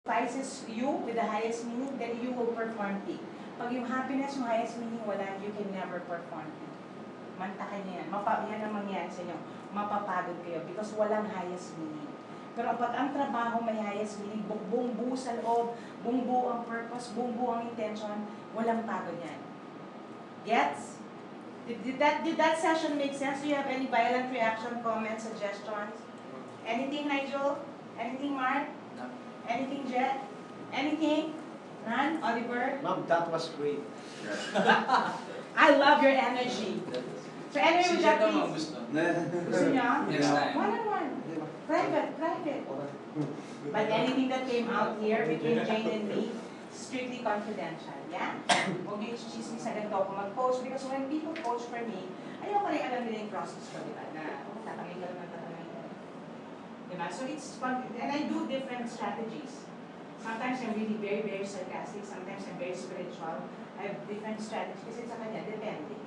Spices you with the highest meaning, then you will perform peak. Pag yung happiness yung highest meaning, wala, you can never perform peak. Mantakin niya yan. Yan ang mangyayari sa inyo. Mapapagod kayo because walang highest meaning. Pero pag ang trabaho may highest meaning, buong buo sa loob, buong buo ang purpose, buong buo ang intention, walang pagod yan. Gets? Did that session make sense? Do you have any violent reaction, comments, suggestions? Anything, Nigel? Anything, Mark? No. Anything, Jet? Anything? None? Oliver? Ma'am, that was great. I love your energy. So anyway, with that, please. gusto. Gusto niya? Next time. One-on-one. Private. But anything that came out here between Jane and me, strictly confidential, yeah? Huwag niyo i-chismis sa ganito ako mag-coach because when people coach for me, ayoko rin alam nila yung process ko, di ba? Na, tatanggay ka naman. Diba? So it's fun, and I do different strategies. Sometimes I'm really very, very sarcastic. Sometimes I'm very spiritual. I have different strategies kasi sa kanya, depende.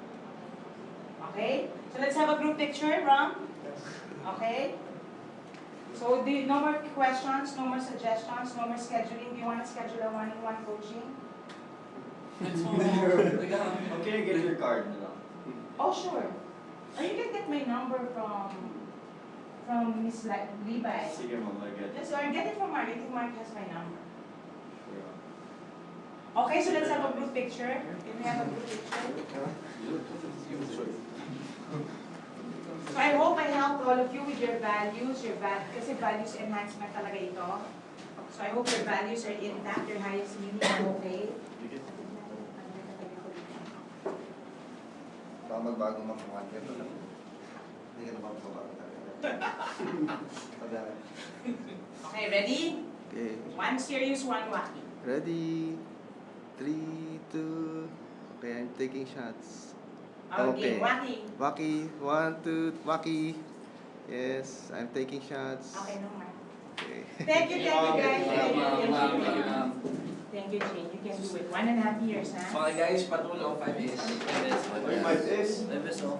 Okay? So let's have a group picture, Ram. Okay? So no more questions, no more suggestions, no more scheduling. Do you want to schedule a one-on-one coaching? Okay, get your card. Oh, sure. Or you can get my number from Miss Levi. Sige, ma'am, I get it. Yes, or get it from Mark. I think Mark has my number. Okay, so let's have a group picture. Can we have a group picture? So I hope I helped all of you with your values, kasi values enhancement talaga ito. So I hope your values are intact, your highest meaning are okay. Baka magbago makuha ka ito lang. Hindi ka na magbabago talaga. Okay, ready? Okay. One serious, one wacky. Ready? 3, 2. Okay, I'm taking shots. Okay, wacky. Wacky. 1, 2, wacky. Yes, I'm taking shots. Okay, no more. Okay. Thank you guys. Thank you, Ma'am. Jane. You can do it. 1.5 years, ha? Okay guys, patulong 5 is. 5 is? 5 is, oh.